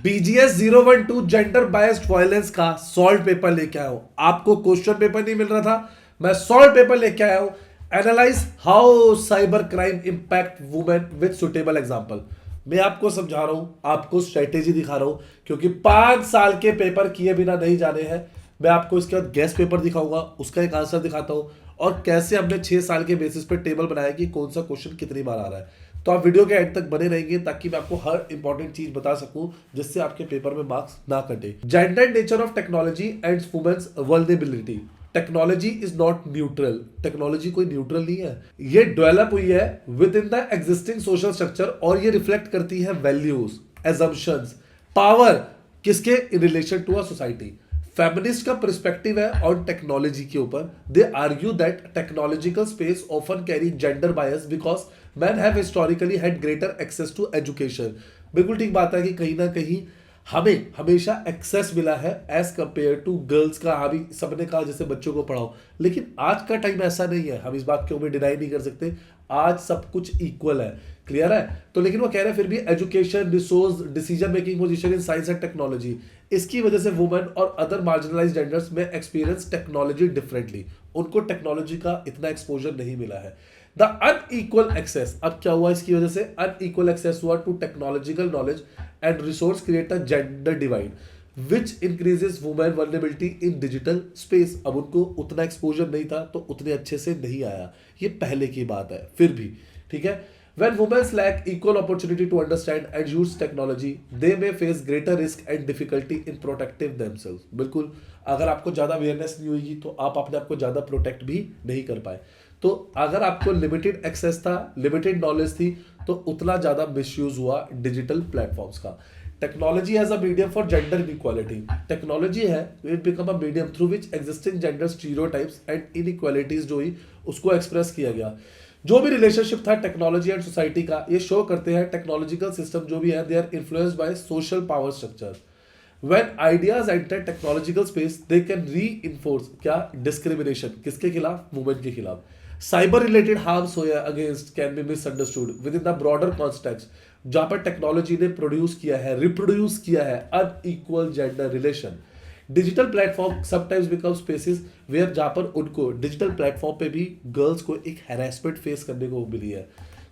BGS 012 gender biased violence का solve paper लेके आया हूं। आपको क्वेश्चन पेपर नहीं मिल रहा था, मैं सॉल्व पेपर लेके आया हूं। Analyse how cyber crime impact women with suitable example. मैं आपको समझा रहा हूं, आपको स्ट्रेटेजी दिखा रहा हूं, क्योंकि 5 साल के पेपर किए बिना नहीं जाने हैं। मैं आपको इसके बाद गेस्ट पेपर दिखाऊंगा, उसका एक आंसर दिखाता हूं, और कैसे हमने 6 साल के बेसिस पे टेबल बनाया कि कौन सा क्वेश्चन कितनी बार आ रहा है। तो आप वीडियो के एंड तक बने रहेंगे ताकि मैं आपको हर इंपॉर्टेंट चीज बता सकूं जिससे आपके पेपर में मार्क्स ना कटे। Gender nature of technology and women's vulnerability. Technology is not neutral. Technology कोई न्यूट्रल नहीं है, ये डेवलप हुई है within the existing social structure और ये रिफ्लेक्ट करती है वैल्यूज, एजम्पशंस, पावर किसके in relation to a society. Feminist का पर्सपेक्टिव है ऑन टेक्नोलॉजी के ऊपर। They argue that technological space often carry gender bias because man have historically had greater access to education. बिल्कुल ठीक बात है कि कहीं ना कहीं हमें हमेशा एक्सेस मिला है एज कंपेयर टू गर्ल्स का। अभी सबने कहा जैसे बच्चों को पढ़ाओ, लेकिन आज का टाइम ऐसा नहीं है, हम इस बात के ऊपर डिनाई नहीं कर सकते। आज सब कुछ इक्वल है, क्लियर है। तो लेकिन वो कह रहे हैं फिर भी education, resource, decision making position in science and technology, इसकी वजह से वुमेन और अदर मार्जिनलाइज्ड जेंडर्स में एक्सपीरियंस टेक्नोलॉजी डिफरेंटली। उनको टेक्नोलॉजी का इतना एक्सपोजर नहीं मिला है। द अनइक्वल एक्सेस, अब क्या हुआ इसकी वजह से, अनइक्वल एक्सेस हुआ to technological knowledge and resource create a gender divide which increases women vulnerability in digital space. अब उनको उतना एक्सपोजर नहीं था तो उतने अच्छे से नहीं आया, ये पहले की बात है। फिर भी ठीक है, when women lack equal opportunity to understand and use technology they may face greater risk and difficulty in protecting themselves। बिल्कुल, अगर आपको ज्यादा अवेयरनेस नहीं होगी तो आप अपने आप को ज्यादा प्रोटेक्ट भी नहीं कर पाए। तो अगर आपको लिमिटेड एक्सेस था, लिमिटेड नॉलेज थी, तो उतना ज्यादा मिसयूज हुआ डिजिटल प्लेटफॉर्म्स का। Technology as a medium for gender inequality. Technology है, it become a medium through which existing gender stereotypes and inequalities जो ही उसको एक्सप्रेस किया गया। जो भी रिलेशनशिप था टेक्नोलॉजी एंड सोसाइटी का, ये शो करते हैं टेक्नोलॉजिकल सिस्टम जो भी है they are influenced by social power structure. When ideas enter technological space they can reinforce क्या, डिस्क्रिमिनेशन किसके खिलाफ, वुमेन के खिलाफ। साइबर रिलेटेड हार्म्स हो या against can be misunderstood with in the broader context, जहां पर टेक्नोलॉजी ने प्रोड्यूस किया है, रिप्रोड्यूस किया है unequal gender relation. Digital platform sometimes become spaces where, जहां पर उनको डिजिटल प्लेटफॉर्म पे भी गर्ल्स को एक हैरेसमेंट फेस करने को मिली है।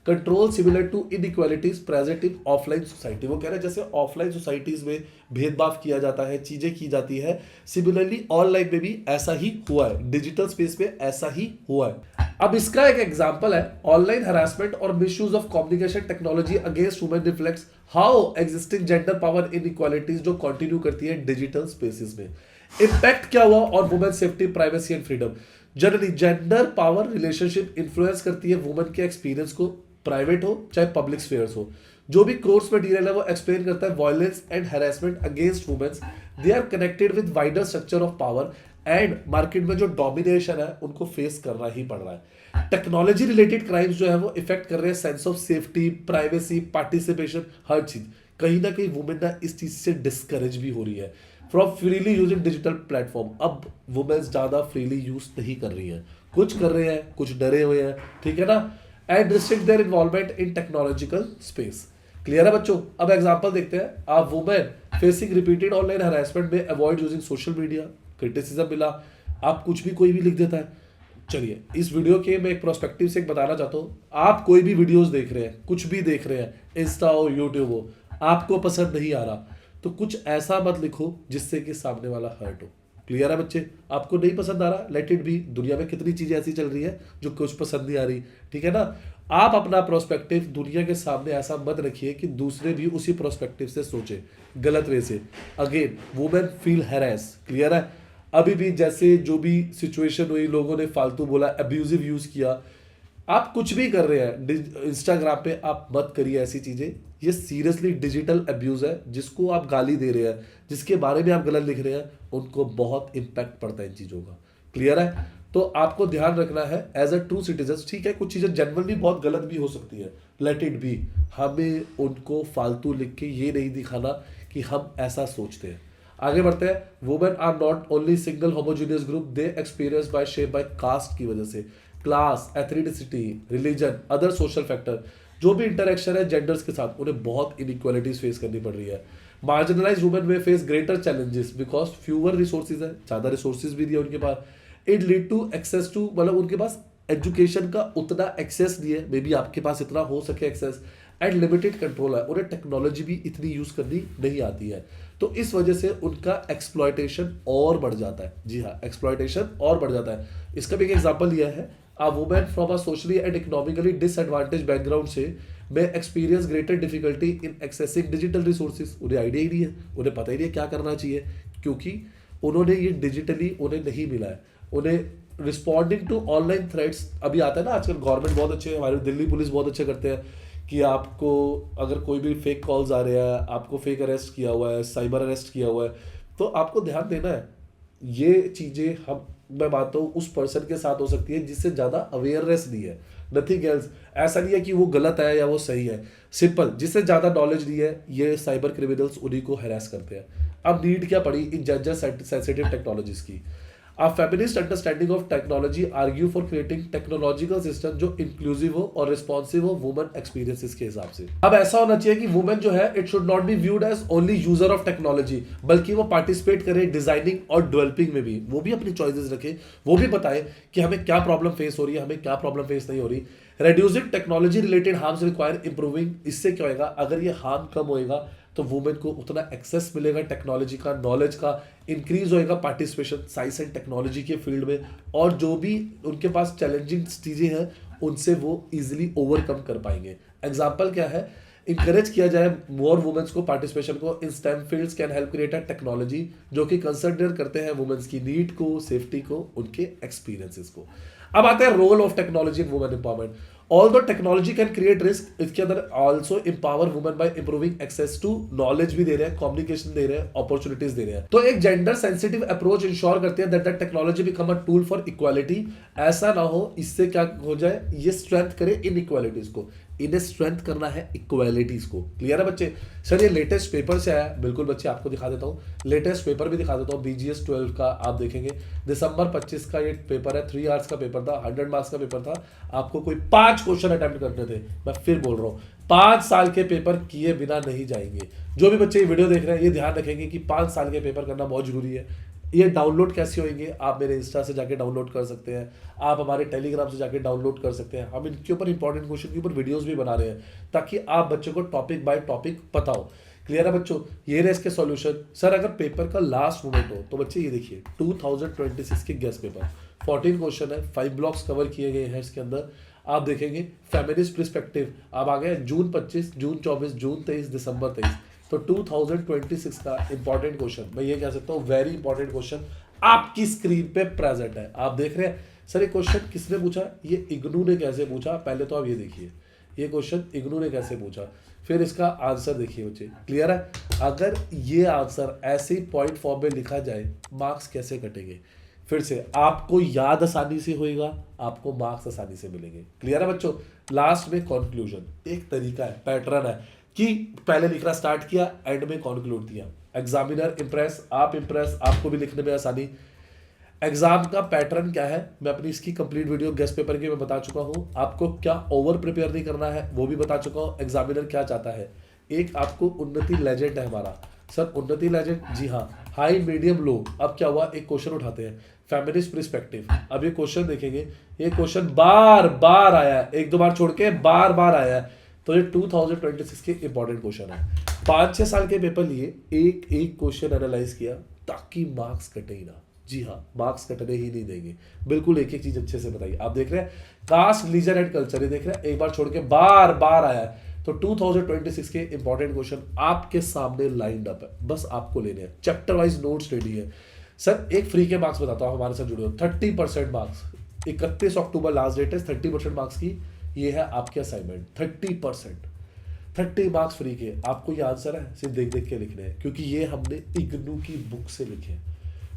Control similar to inequalities present in offline society. वो कह रहे हैं जैसे ऑफलाइन सोसाइटीज में भेदभाव किया जाता है, चीजें की जाती है, सिमिलरली ऑनलाइन में भी ऐसा ही हुआ है, डिजिटल स्पेस में ऐसा ही हुआ है। अब इसका एक एग्जांपल है ऑनलाइन हरासमेंट और misuse of communication technology against women reflects how existing gender power inequalities जो कंटिन्यू करती है डिजिटल स्पेसेस में। इंपैक्ट क्या हुआ on women safety, privacy and freedom. Generally gender power relationship influence करती है वुमेन के एक्सपीरियंस को, प्राइवेट हो चाहे पब्लिक स्फेयर्स हो। जो भी कोर्स मटेरियल है वो एक्सप्लेन करता है violence and harassment against women's, they are connected with wider structure of power and market में जो डोमिनेशन है उनको फेस करना ही पड़ रहा है। टेक्नोलॉजी रिलेटेड क्राइम्स जो है वो इफेक्ट कर रहे हैं sense of safety, privacy, participation, हर चीज। कहीं ना कहीं वुमेन ना इस चीज से डिस्करेज भी हो रही है from freely using digital platform. अब वुमेन्स ज्यादा फ्रीली यूज नहीं कर रही है, कुछ कर रहे हैं, कुछ डरे हुए हैं, ठीक है ना, and restrict their involvement in technological space. Clear है बच्चों। अब एग्जांपल देखते हैं। A women facing repeated online harassment में avoid using social media, criticism मिला, आप कुछ भी कोई भी लिख देता है। चलिए इस वीडियो के मैं एक प्रोस्पेक्टिव से एक बताना चाहता हूँ। आप कोई भी वीडियोस देख रहे हैं, कुछ भी देख रहे हैं, इंस्टा हो, यूट्यूब हो, आपको पसंद नहीं आ रहा तो कुछ ऐसा मत लिखो जिससे कि सामने वाला हर्ट हो। क्लियर है बच्चे। आपको नहीं पसंद आ रहा, लेट इट बी। दुनिया में कितनी चीजें ऐसी चल रही है जो कुछ पसंद नहीं आ रही, ठीक है ना। आप अपना प्रोस्पेक्टिव दुनिया के सामने ऐसा मत रखिए कि दूसरे भी उसी प्रोस्पेक्टिव से सोचे, गलत वे से। Again women feel harass, clear है। अभी भी जैसे जो भी सिचुएशन हुई, लोगों ने फालतू बोला, अब्यूजिव यूज किया, आप कुछ भी कर रहे हैं इंस्टाग्राम पे, आप मत करिए ऐसी चीजें। ये सीरियसली डिजिटल अब्यूज है। जिसको आप गाली दे रहे हैं, जिसके बारे में आप गलत लिख रहे हैं, उनको बहुत इंपैक्ट पड़ता है इन चीजों का। क्लियर है। तो आपको ध्यान रखना है एज अ ट्रू सिटीजन। ठीक है, कुछ चीजें जनरली बहुत गलत भी हो सकती है, लेट इट बी। हमें उनको फालतू लिख के ये नहीं दिखाना कि हम ऐसा सोचते हैं। आगे बढ़ते हैं। Women are not only single homogeneous group, they experience by shape by caste की वजह से, class, ethnicity, religion, other social factor. जो भी इंटरेक्शन है जेंडर्स के साथ, उन्हें बहुत इनइक्वालिटीज फेस करनी पड़ रही है। Marginalize women may face greater challenges because fewer resources है, ज्यादा रिसोर्सेज भी दिए उनके पास। It lead to access to, मतलब उनके पास एजुकेशन का उतना एक्सेस नहीं है, मे बी आपके पास इतना हो सके एक्सेस, एंड लिमिटेड कंट्रोल है, उन्हें टेक्नोलॉजी भी इतनी यूज करनी नहीं आती है, तो इस वजह से उनका एक्सप्लॉयटेशन और बढ़ जाता है। जी हाँ, एक्सप्लॉयटेशन और बढ़ जाता है। इसका भी एक एग्जांपल लिया है, a women from a socially and economically disadvantage background से may experience greater difficulty in accessing digital resources. उन्हें आइडिया ही नहीं है, उन्हें पता ही नहीं है क्या करना चाहिए, क्योंकि उन्होंने ये डिजिटली उन्हें नहीं मिला है। उन्हें रिस्पॉन्डिंग टू ऑनलाइन थ्रेट्स, अभी आता है ना आजकल, गवर्नमेंट बहुत अच्छे, हमारे दिल्ली पुलिस बहुत अच्छे करते हैं कि आपको अगर कोई भी फेक कॉल्स आ रहे हैं, आपको फेक अरेस्ट किया हुआ है, साइबर अरेस्ट किया हुआ है, तो आपको ध्यान देना है। ये चीज़ें हम, मैं मानता हूँ उस पर्सन के साथ हो सकती है जिससे ज़्यादा अवेयरनेस नहीं है, नथिंग एल्स। ऐसा नहीं है कि वो गलत है या वो सही है, सिंपल जिससे ज़्यादा नॉलेज नहीं है, ये साइबर क्रिमिनल्स उन्हीं को हैरेस करते हैं। अब नीड क्या पड़ी इन जेंडर सेंसिटिव टेक्नोलॉजीज की। A feminist understanding of technology argue for creating technological system जो inclusive हो और responsive हो women experiences के हिसाब से। अब ऐसा होना चाहिए कि women जो है it should not be viewed as only user of technology, बल्कि वो participate करे डिजाइनिंग और डेवलपिंग में भी, वो भी अपनी चॉइसेस रखे, वो भी बताए कि हमें क्या प्रॉब्लम फेस हो रही है, हमें क्या प्रॉब्लम फेस नहीं हो रही। Reducing technology related harms require improving, इससे क्या होगा, अगर ये हार्म कम होएगा तो वुमेन को उतना एक्सेस मिलेगा टेक्नोलॉजी का, नॉलेज का इंक्रीज होएगा, पार्टिसिपेशन साइंस एंड टेक्नोलॉजी के फील्ड में, और जो भी उनके पास चैलेंजिंग चीज़ें हैं उनसे वो इजीली ओवरकम कर पाएंगे। एग्जांपल क्या है, इंकरेज किया जाए मोर वुमेन्स को पार्टिसिपेशन को in STEM fields can help create a technology जो कि कंसिडर करते हैं वुमेन्स की नीड को, सेफ्टी को, उनके एक्सपीरियंसेस को। अब आते हैं role of technology in women empowerment. Although technology can create risk, इसके अंदर also empower women by improving access to knowledge भी दे रहे हैं, कम्युनिकेशन दे रहे हैं, अपॉर्चुनिटीज दे रहे हैं। तो एक जेंडर सेंसिटिव अप्रोच इंश्योर करते हैं that technology become a tool for equality. ऐसा ना हो इससे क्या हो जाए, ये स्ट्रेंथ करे इन इक्वालिटीज को, इन्हें स्ट्रेंथ करना है इक्वालिटीज को। क्लियर है बच्चे? सर ये लेटेस्ट पेपर से आया, बिल्कुल बच्चे आपको दिखा देता हूँ, लेटेस्ट पेपर भी दिखा देता हूँ। BGS 12 का आप देखेंगे दिसंबर 25 का ये पेपर है, 3 आवर्स का पेपर था, 100 मार्क्स का पेपर था, आपको कोई 5 क्वेश्चन अटेम्प्ट करने थे। मैं फिर बोल रहा हूँ 5 साल के पेपर किए बिना नहीं जाएंगे। जो भी बच्चे ये वीडियो देख रहे हैं ये ध्यान रखेंगे कि 5 साल के पेपर करना बहुत जरूरी है। ये डाउनलोड कैसे होंगे, आप मेरे इंस्टा से जाके डाउनलोड कर सकते हैं, आप हमारे टेलीग्राम से जाके डाउनलोड कर सकते हैं। हम इनके ऊपर इंपॉर्टेंट क्वेश्चन के ऊपर वीडियोस भी बना रहे हैं ताकि आप बच्चों को टॉपिक बाय टॉपिक पता हो। क्लियर है बच्चों? ये रहे इसके सॉल्यूशन। सर अगर पेपर का लास्ट मोमेंट हो तो बच्चे ये देखिए 2026 के गेस्ट पेपर 14 क्वेश्चन है, 5 ब्लॉक्स कवर किए गए हैं इसके अंदर। आप देखेंगे फेमिनिस्ट पर्सपेक्टिव, अब आ गया जून 25, जून 24, जून 23, दिसंबर 23। तो 2026 का इंपॉर्टेंट क्वेश्चन, मैं ये कह सकता हूँ वेरी इंपॉर्टेंट क्वेश्चन आपकी स्क्रीन पे प्रेजेंट है। आप देख रहे हैं सर ये क्वेश्चन किसने पूछा, ये इग्नू ने कैसे पूछा। पहले तो आप ये देखिए ये क्वेश्चन इग्नू ने कैसे पूछा, फिर इसका आंसर देखिए बच्चे। क्लियर है? अगर ये आंसर ऐसे ही पॉइंट फॉर्म में लिखा जाए मार्क्स कैसे कटेंगे? फिर से आपको याद आसानी से होएगा, आपको मार्क्स आसानी से मिलेंगे। क्लियर है बच्चों? लास्ट में कंक्लूजन एक तरीका है, पैटर्न है कि पहले लिखना स्टार्ट किया, एंड में कंक्लूड दिया। एग्जामिनर इंप्रेस, आप इंप्रेस, आपको भी लिखने में आसानी। एग्जाम का पैटर्न क्या है, मैं अपनी इसकी कंप्लीट वीडियो गेस्ट पेपर की मैं बता चुका हूं। आपको क्या ओवर प्रिपेयर नहीं करना है वो भी बता चुका हूं। एग्जामिनर क्या चाहता है, एक आपको उन्नति लेजेंड है हमारा। सर उन्नति लेजेंड, जी हाँ, हाई मीडियम लो। अब क्या हुआ, एक क्वेश्चन उठाते हैं फेमिनिस्ट पर्सपेक्टिव। अब ये क्वेश्चन देखेंगे, ये क्वेश्चन बार बार आया है, 1-2 बार छोड़ के बार बार आया है। तो ये 2026 के इंपॉर्टेंट क्वेश्चन है। 5-6 साल के पेपर लिए एक एक क्वेश्चन एनालाइज किया ताकि मार्क्स कटे ही ना। जी हाँ, मार्क्स कटने ही नहीं देंगे, बिल्कुल एक एक चीज अच्छे से बताइए। आप देख रहे हैं कास्ट रिलीजन एंड कल्चर, ये देख रहे हैं एक बार छोड़ के बार बार आया है। तो 2026 के इंपॉर्टेंट क्वेश्चन आपके सामने लाइंड अप है, बस आपको लेने हैं। चैप्टर वाइज नोट्स रेडी है। सर एक फ्री के मार्क्स बताता हूँ, हमारे साथ जुड़े हो 30% मार्क्स। 31 अक्टूबर लास्ट डेट है 30% मार्क्स की। ये है आपके असाइनमेंट 30%, 30 मार्क्स फ्री के। आपको ये आंसर है सिर्फ देख देख के लिखने हैं, क्योंकि ये हमने इग्नू की बुक से लिखे हैं।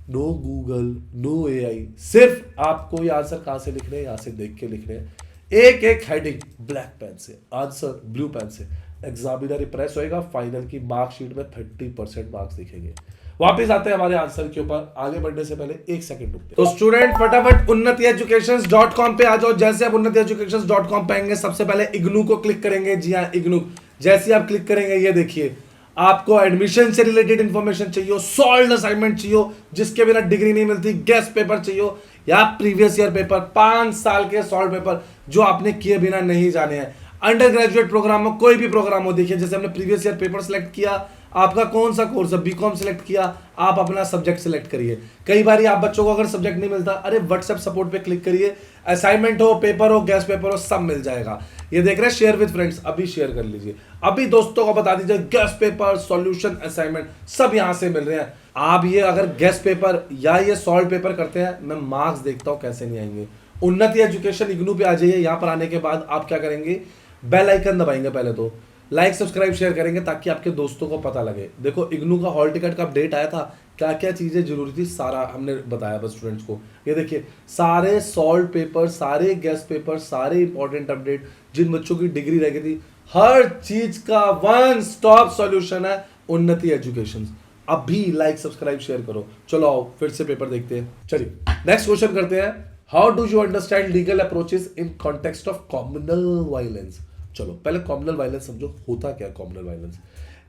नो गूगल, नो AI, सिर्फ आपको ये आंसर कहां से लिखने हैं, यहां से देख के लिखने हैं। एक एक हेडिंग ब्लैक पेन से, आंसर ब्लू पेन से। एग्जामिनर इंप्रेस होएगा, फाइनल की मार्कशीट में 30% मार्क्स दिखेंगे। वापस आते हैं हमारे आंसर के ऊपर। आगे बढ़ने से पहले 1 सेकंड रुकते हैं। तो स्टूडेंट फटाफट unnatieducations.com पे आ जाओ। जैसे आप unnatieducations.com पे आएंगे सबसे पहले इग्नू को क्लिक करेंगे। जी हाँ, इग्नू जैसे आप क्लिक करेंगे ये देखिए आपको एडमिशन से रिलेटेड इंफॉर्मेशन चाहिए हो, सॉल्व असाइनमेंट चाहिए हो जिसके बिना डिग्री नहीं मिलती, गेस्ट पेपर चाहिए हो, या प्रीवियस ईयर पेपर 5 साल के सॉल्व पेपर जो आपने किए बिना नहीं जाने हैं। अंडर ग्रेजुएट प्रोग्राम में कोई भी प्रोग्राम हो, देखिए जैसे हमने प्रीवियस ईयर पेपर सेलेक्ट किया, आपका कौन सा कोर्स है, बीकॉम सेलेक्ट किया, आप अपना सब्जेक्ट सेलेक्ट करिए। कई बार आप बच्चों को अगर सब्जेक्ट नहीं मिलता, अरे व्हाट्सएप सपोर्ट पे क्लिक करिए, असाइनमेंट हो, पेपर हो, गेस्ट पेपर हो, सब मिल जाएगा। ये देख रहे हैं शेयर विद फ्रेंड्स, अभी शेयर कर लीजिए, अभी दोस्तों को बता दीजिए, गेस्ट पेपर, सॉल्यूशन, असाइनमेंट सब यहां से मिल रहे हैं। आप ये अगर गेस्ट पेपर या ये सॉल्व पेपर करते हैं, मैं मार्क्स देखता हूं कैसे नहीं आएंगे। उन्नति एजुकेशन इग्नू पे आ जाइए, यहां पर आने के बाद आप क्या करेंगे, बेल आइकन दबाएंगे, पहले तो लाइक सब्सक्राइब शेयर करेंगे ताकि आपके दोस्तों को पता लगे। देखो इग्नू का हॉल टिकट का अपडेट आया था, क्या क्या चीजें जरूरी थी सारा हमने बताया बस स्टूडेंट्स को। ये देखिए सारे सॉल्व पेपर, सारे गेस्ट पेपर, सारे इंपॉर्टेंट अपडेट, जिन बच्चों की डिग्री रह गई थी, हर चीज का वन स्टॉप सॉल्यूशन है उन्नति एजुकेशन। अभी लाइक सब्सक्राइब शेयर करो। चलो आओ फिर से पेपर देखते हैं। चलिए नेक्स्ट क्वेश्चन करते हैं। How do you understand legal approaches in context of communal violence. चलो पहले कॉम्युनल वायलेंस समझो, होता क्या communal violence.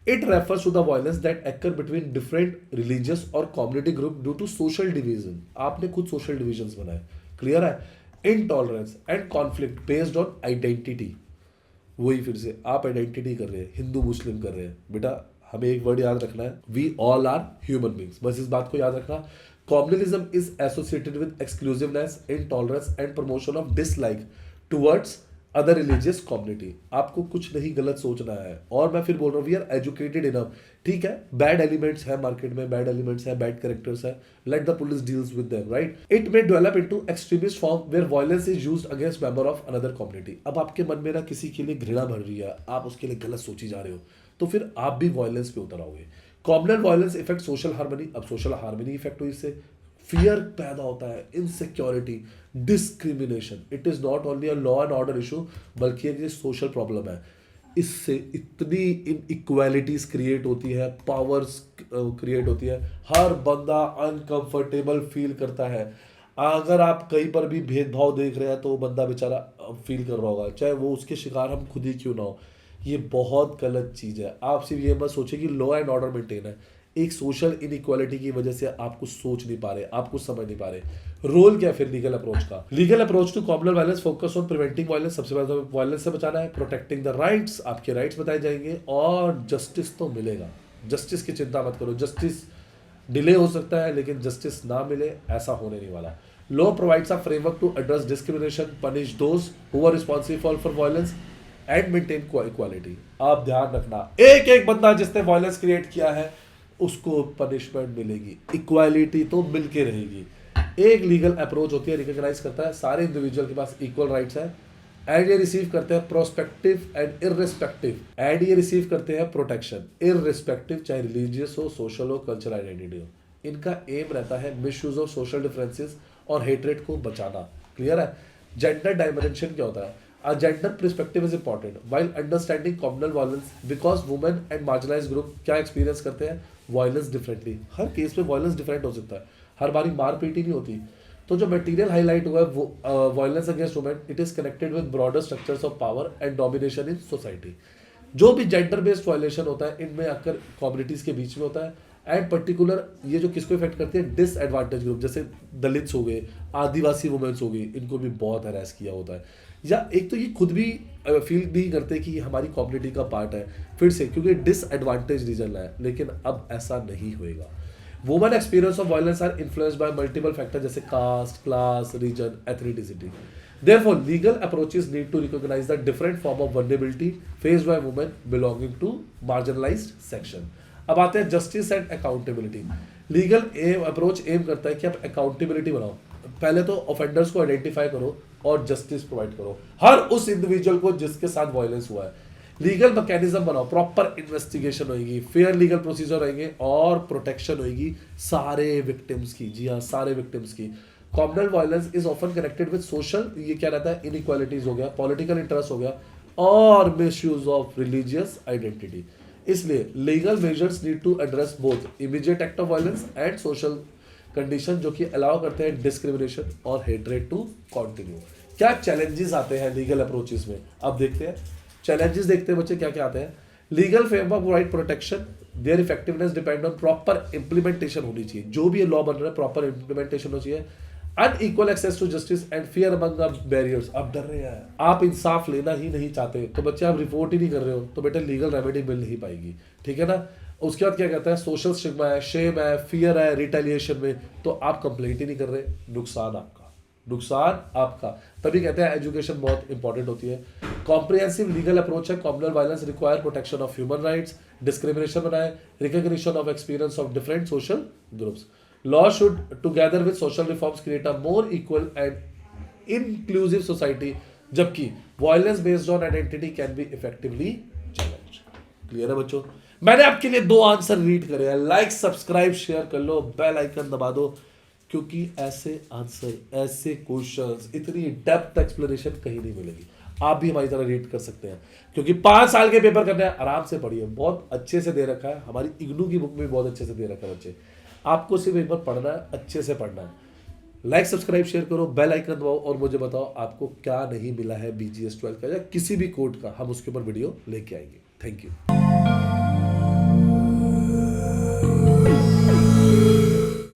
It refers to the violence that occur between different religious और community group due to social division. आपने खुद social divisions बनाए, clear है। Intolerance and conflict based on identity. वही फिर से आप आइडेंटिटी कर रहे हैं, हिंदू मुस्लिम कर रहे हैं। बेटा हमें एक वर्ड याद रखना है, we all are human beings, बस इस बात को याद रखना। Communalism is associated with exclusiveness, intolerance and promotion of dislike towards other religious community. आपको कुछ नहीं गलत सोचना है। और मैं फिर बोल रहा हूँ वी आर एजुकेटेड इनफ, ठीक है। बैड एलिमेंट्स है मार्केट में, बैड एलिमेंट्स है, बैड कैरेक्टर्स है, let the police deals with them, right. It may develop into extremist form where violence is used against member of another community. अब आपके मन में ना किसी के लिए घृणा भर रही है, आप उसके लिए गलत सोची जा रहे हो, तो फिर आप भी वायलेंस पे उतर आओगे। Communal violence effect social harmony. अब सोशल हार्मनी इफेक्ट हुई, इससे फियर पैदा होता है, insecurity, discrimination. It is not only a law and order issue, बल्कि ये सोशल प्रॉब्लम है। इससे इतनी इनइक्वालिटीज क्रिएट होती है, पावर्स क्रिएट होती है, हर बंदा अनकंफर्टेबल फील करता है। अगर आप कहीं पर भी भेदभाव देख रहे हैं तो वो बंदा बेचारा फील कर रहा होगा, चाहे वो उसके शिकार हम खुद ही क्यों ना हो। ये बहुत गलत चीज़ है। आप सिर्फ ये मत सोचिए कि लॉ एंड ऑर्डर मेंटेन है, एक सोशल इनइक्वालिटी की वजह से आप कुछ सोच नहीं पा रहे, आप कुछ समझ नहीं पा रहे। रोल क्या फिर लीगल अप्रोच का। Legal approach to communal violence focus on preventing violence. सबसे पहले तो वायलेंस से बचाना है, प्रोटेक्टिंग द राइट्स, आपके राइट्स बताए जाएंगे, और जस्टिस तो मिलेगा। जस्टिस की चिंता मत करो, जस्टिस डिले हो सकता है लेकिन जस्टिस ना मिले ऐसा होने नहीं वाला। Law provides a framework to address discrimination, punish those who are responsible for violence and maintain equality. आप ध्यान रखना, एक एक बंदा जिसने वायलेंस क्रिएट किया है उसको पनिशमेंट मिलेगी, इक्वालिटी तो मिलके रहेगी। एक लीगल अप्रोच होती है, रिकॉग्नाइज करता है सारे इंडिविजुअल के पास इक्वल राइट्स है, एंड ये रिसीव करते हैं प्रोस्पेक्टिव एंड इररिस्पेक्टिव, एंड ये रिसीव करते हैं प्रोटेक्शन इररिस्पेक्टिव, चाहे रिलीजियस हो, सोशल हो, कल्चरल आइडेंटिटी हो। इनका एम रहता है मिसयूज ऑफ सोशल डिफरेंसेस और हेट्रेट को बचाना, क्लियर है। जेंडर डायमेंशन क्या होता है। A gender perspective is important while understanding communal violence because women and marginalized group क्या experience करते हैं violence differently। हर केस में violence different हो सकता है, हर बारी मारपीट ही नहीं होती। तो जो मटेरियल हाईलाइट हुआ है वो violence against women, it is connected with broader structures of power and domination in society. जो भी जेंडर बेस्ड वायलेशन होता है इनमें आकर कम्युनिटीज के बीच में होता है, एंड पर्टिकुलर ये जो किसको इफेक्ट करती है, डिसएडवांटेज ग्रुप, जैसे दलित्स हो गए, आदिवासी वुमेन्स हो गई, इनको भी बहुत हरास किया होता है। या एक तो ये खुद भी फील नहीं करते कि हमारी कम्युनिटी का पार्ट है, फिर से क्योंकि डिसएडवांटेज रीजन है, लेकिन अब ऐसा नहीं होएगा। Women experience of violence are influenced by multiple factor जैसे caste, class, region, ethnicity. Therefore, legal approaches need to recognize the different form of vulnerability faced by women belonging to marginalized section. अब आते हैं justice and accountability. Legal approach aim करता है कि आप accountability बनाओ। पहले तो ऑफेंडर्स को आइडेंटिफाई करो और जस्टिस प्रोवाइड करो हर उस इंडिविजुअल को जिसके साथ वायलेंस हुआ है। लीगल मैकेनिज्म बनाओ, प्रॉपर इन्वेस्टिगेशन होगी, फेयर लीगल प्रोसीजर रहेंगे और प्रोटेक्शन होगी सारे विक्टिम्स की। जी हाँ, सारे विक्टिम्स की। Communal violence is often connected with social, ये क्या रहता है, इनइक्वालिटीज हो गया, पॉलिटिकल इंटरेस्ट हो गया और मिसयूज ऑफ रिलीजियस आइडेंटिटी। इसलिए legal measures need to address both immediate act of violence and social condition जो कि अलाउ करते हैं डिस्क्रिमिनेशन और हेट्रेड टू कंटिन्यू। क्या चैलेंजेस आते हैं लीगल अप्रोचेस में, अब देखते हैं। चैलेंजेस देखते हैं बच्चे क्या क्या आते हैं। Legal framework provide protection their effectiveness depend on proper implementation होनी चाहिए। जो भी ये लॉ बन रहा है प्रॉपर इंप्लीमेंटेशन होनी चाहिए। Unequal access to justice and fear among the barriers. आप डर रहे हैं, आप इंसाफ लेना ही नहीं चाहते, तो बच्चे आप रिपोर्ट ही नहीं कर रहे हो, तो बेटे लीगल रेमेडी मिल नहीं पाएगी, ठीक है ना। उसके बाद क्या कहता है, सोशल स्टिग्मा है, शेम है, फियर है रिटेलिएशन में, तो आप कंप्लेंट ही नहीं कर रहे, नुकसान आपका, नुकसान आपका। तभी कहते हैं एजुकेशन बहुत इंपॉर्टेंट होती है। कॉम्प्रिहेंसिव लीगल अप्रोच है, communal violence require protection of human rights, discrimination बनाए, recognition of experience of different social groups. Law should together with social reforms create a more equal and inclusive society, जबकि violence based on identity can be effectively challenge. Clear है बच्चों। मैंने आपके लिए 2 answer read करे हैं, like subscribe share कर लो, bell icon दबा दो, क्योंकि ऐसे आंसर, ऐसे क्वेश्चंस, इतनी डेप्थ एक्सप्लेनेशन कहीं नहीं मिलेगी। आप भी हमारी तरह रीड कर सकते हैं, क्योंकि 5 साल के पेपर करने हैं, आराम से पढ़िए, बहुत अच्छे से दे रखा है, हमारी इग्नू की बुक में बहुत अच्छे से दे रखा है बच्चे। आपको सिर्फ एक बार पढ़ना है, अच्छे से पढ़ना है। लाइक सब्सक्राइब शेयर करो, बेल आइकन दबाओ, और मुझे बताओ आपको क्या नहीं मिला है BGS 12 का या किसी भी कोड का, हम उसके ऊपर वीडियो लेके आएंगे। Thank you.